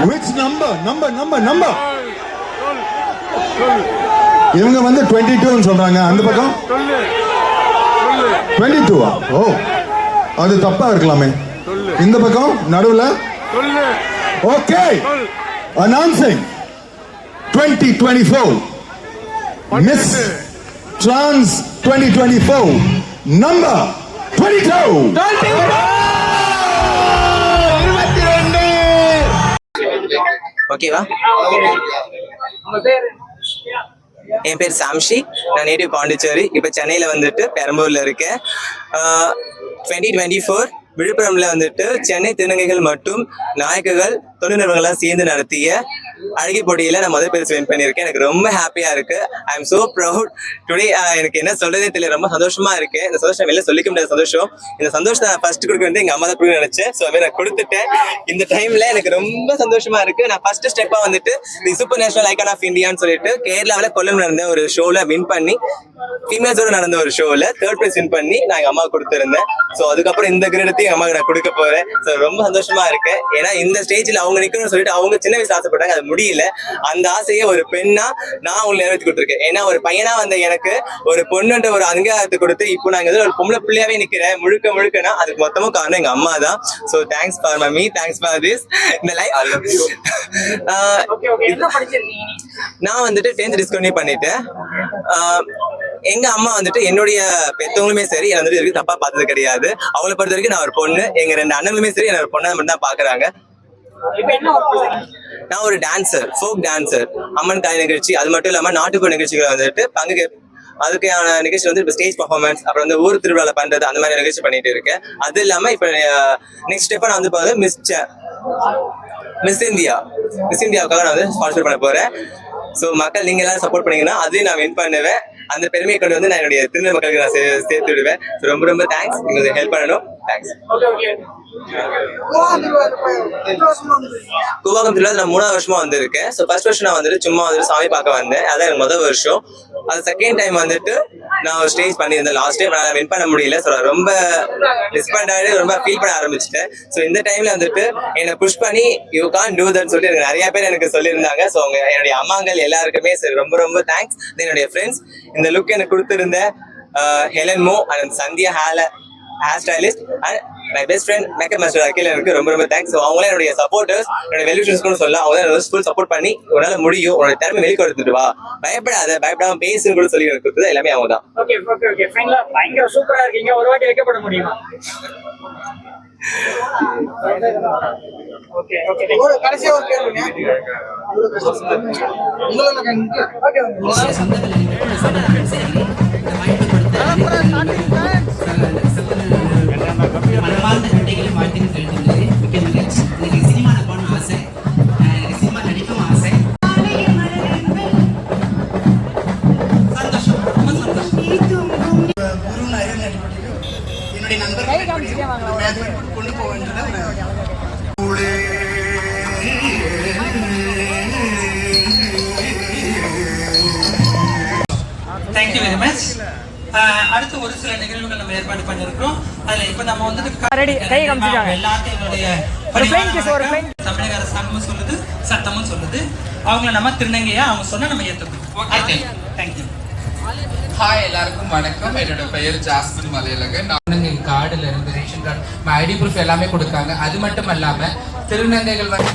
Which number? இவங்க வந்து 22 சொல்றாங்க. அந்த பக்கம் 22. ஓ, அது தப்பா இருக்கலாமே. இந்த பக்கம் நடுவுல okay. Announcing 2024 Miss Trans 2024 number 22. ஓகேவா? என் பேர் சாம்ஷி. நான் நேட்டிவ் பாண்டிச்சேரி. இப்போ சென்னையில் வந்துட்டு பெரம்பூரில் இருக்கேன். 2024 விழுப்புரம்ல வந்துட்டு சென்னை திருநங்கைகள் மற்றும் நாயக்கர்கள் தொழில்நிறுவனங்களாம் சேர்ந்து நடத்திய அழகி போட்டியில நான் முதல் பேர் வின் பண்ணியிருக்கேன். எனக்கு ரொம்ப ஹாப்பியா இருக்கு. I am so proud today. எனக்கு என்ன சொல்றதே தெரியல, ரொம்ப சந்தோஷமா இருக்கு. இந்த சந்தோஷம் வெளில சொல்லிக்க முடியாத சந்தோஷம். இந்த சந்தோஷத்தை ஃபர்ஸ்ட் கொடுக்க வந்து எங்க அம்மா தான் கொடுக்க நினைச்சேன். ஸோ நான் கொடுத்துட்டேன். இந்த டைம்ல எனக்கு ரொம்ப சந்தோஷமா இருக்கு. நான் ஃபர்ஸ்ட் ஸ்டெப்பா வந்துட்டு the super national icon of இந்தியான்னு சொல்லிட்டு கேரளாவில் கொல்லம் நடந்த ஒரு ஷோல வின் பண்ணி, ஃபீமேல்ஸோட நடந்த ஒரு ஷோல 3rd பிரைஸ் வின் பண்ணி நான் எங்க அம்மா கொடுத்திருந்தேன். ஸோ அதுக்கப்புறம் இந்த கிரீடத்தையும் எங்க அம்மாவுக்கு நான் கொடுக்க போறேன். ஸோ ரொம்ப சந்தோஷமா இருக்கேன். ஏன்னா இந்த ஸ்டேஜ்ல அவங்க நிக்கணும்னு சொல்லிட்டு அவங்க சின்ன வயசு ஆசைப்பட்டாங்க, அது முடியல. அந்த ஆசையை ஒரு பெண்ணா நான் உங்களுக்கு நிறைவேற்றி கொடுத்துருக்கேன். ஏன்னா ஒரு பையனா வந்த எனக்கு ஒரு பொண்ணுன்ற ஒரு அங்கீகாரத்தை கொடுத்து இப்போ நாங்க ஒரு பொம்பளை பிள்ளையாவே நிக்கிறேன். முழுக்கனா அதுக்கு மொத்தமும் காரணம் எங்க அம்மா தான். So thanks for mummy, thanks for this. இந்த லைஃப் நான் வந்துட்டு 10th டிஸ்கண்டினியூ பண்ணிட்டேன். எங்க அம்மா வந்துட்டு என்னுடைய பெற்றவங்களுமே சரி என்ன வந்துட்டு இருக்கு தப்பா பார்த்தது கிடையாது. அவங்களை பொறுத்த வரைக்கும் நான் ஒரு பொண்ணு, எங்க 2 அண்ணங்களுமே சரி என்ன ஒரு பொண்ணை மட்டும் தான் பாக்குறாங்க. நான் ஒரு டான்சர், ஃபோக் டான்சர். அம்மன் கலை நிகழ்ச்சி, அது மட்டும் இல்லாம நாட்டுப்புற நிகழ்ச்சிகளை வந்துட்டு அதுக்கான நிகழ்ச்சி வந்து இப்போ ஸ்டேஜ் பர்ஃபார்மன்ஸ், அப்புறம் வந்து ஊர் திருவிழாவில் பண்றது, அந்த மாதிரி நிகழ்ச்சி பண்ணிட்டு இருக்கேன். அது இல்லாம இப்ப நெக்ஸ்ட் ஸ்டெப்பா நான் வந்து பார்த்தா மிஸ் இந்தியாவுக்காக நான் வந்து ஸ்பான்சர் பண்ண போறேன். ஸோ மக்கள் நீங்க எல்லாரும் சப்போர்ட் பண்ணீங்கன்னா அதையும் நான் வின் பண்ணுவேன். அந்த பெருமையை கொண்டு வந்து நான் என்னுடைய திருநெல் மக்களுக்கு நான் சேர்த்து விடுவேன். ரொம்ப ரொம்ப தேங்க்ஸ். நீங்க ஹெல்ப் பண்ணணும். தேங்க்ஸ். கூவாகம் திருவிழா நான் 3வது வருஷமா வந்திருக்கேன். ஸோ ஃபர்ஸ்ட் வருஷம் நான் வந்துட்டு சும்மா வந்துட்டு சாமி பார்க்க வந்தேன். அதான் எனக்கு முதல் வருஷம். அது செகண்ட் டைம் வந்துட்டு நான் ஒரு ஸ்டேஜ் பண்ணியிருந்தேன். லாஸ்ட் டைம் நான் வின் பண்ண முடியல. ஸோ ரொம்ப டிஸ்பாயிண்ட் ஆகிட்டு ரொம்ப ஃபீல் பண்ண ஆரம்பிச்சிட்டேன். ஸோ இந்த டைம்ல வந்துட்டு என்னை புஷ் பண்ணி யூ கான் டூ தட் சொல்லிட்டு எனக்கு நிறைய பேர் எனக்கு சொல்லியிருந்தாங்க. ஸோ அவங்க என்னுடைய அம்மாங்கள் எல்லாருக்குமே சரி ரொம்ப ரொம்ப தேங்க்ஸ். என்னுடைய ஃப்ரெண்ட்ஸ் இந்த லுக் எனக்கு கொடுத்திருந்த ஹெலன் மோ and Sandhya hair stylist and my best friend makeup master Akhil எனக்கு ரொம்ப ரொம்ப தேங்க்ஸ். அவங்களே என்னுடைய சப்போர்ட்டர்ஸ், என்னுடைய வெல்விஷர்ஸ்னு சொல்லலாம். அவங்க தான் ஃபுல் சப்போர்ட் பண்ணி உன்னால முடியும், உன்னோட திறமை வெளிக்கொடுத்துட்டு வா, பயப்படாம பேசுன்னு கூட சொல்லி எனக்கு கொடுத்தது எல்லாமே அவங்க தான். ஓகே ஓகே ஓகே ஃபைனலா பயங்கர சூப்பரா இருக்கீங்க. ஒரு வாட்டி வைக்கப்பட முடியுமா? ஓகே ஓகே கடைசியா ஒரு கேளுங்க. மனமார்ந்த நன்றிகளும் வாழ்த்துக்கள் தெரிவித்துள்ளது. மிக்க மகிழ்ச்சி. எனக்கு சினிமால போகணும் ஆசை, எனக்கு சினிமா நடிக்கும் ஆசை. சந்தோஷம், ரொம்ப சந்தோஷம். என்னுடைய நண்பர்கள் கொண்டு போக தேங்க்யூ வெரி மச். அடுத்து ஒரு சில நிகழ்வுகள் நம்ம ஏற்பாடு பண்ணிருக்கோம். அதுல இப்ப நம்ம வந்து தமிழக அரசாங்கமும் சொல்லுது, சட்டமும் சொல்லுது. அவங்கள நம்ம திருநங்கையா அவங்க சொன்னா நம்ம ஏத்துக்கணும். Okay, thank you. ஹாய், எல்லாருக்கும் வணக்கம். என்னோட பெயர் ஜாஸ்மின் மலையழகன். திருநங்கை கார்டுல இருந்து ரேஷன் கார்டு, ஐடி ப்ரூஃப் எல்லாமே கொடுக்காங்க. அது மட்டும் இல்லாம திருநங்கைகள் வந்து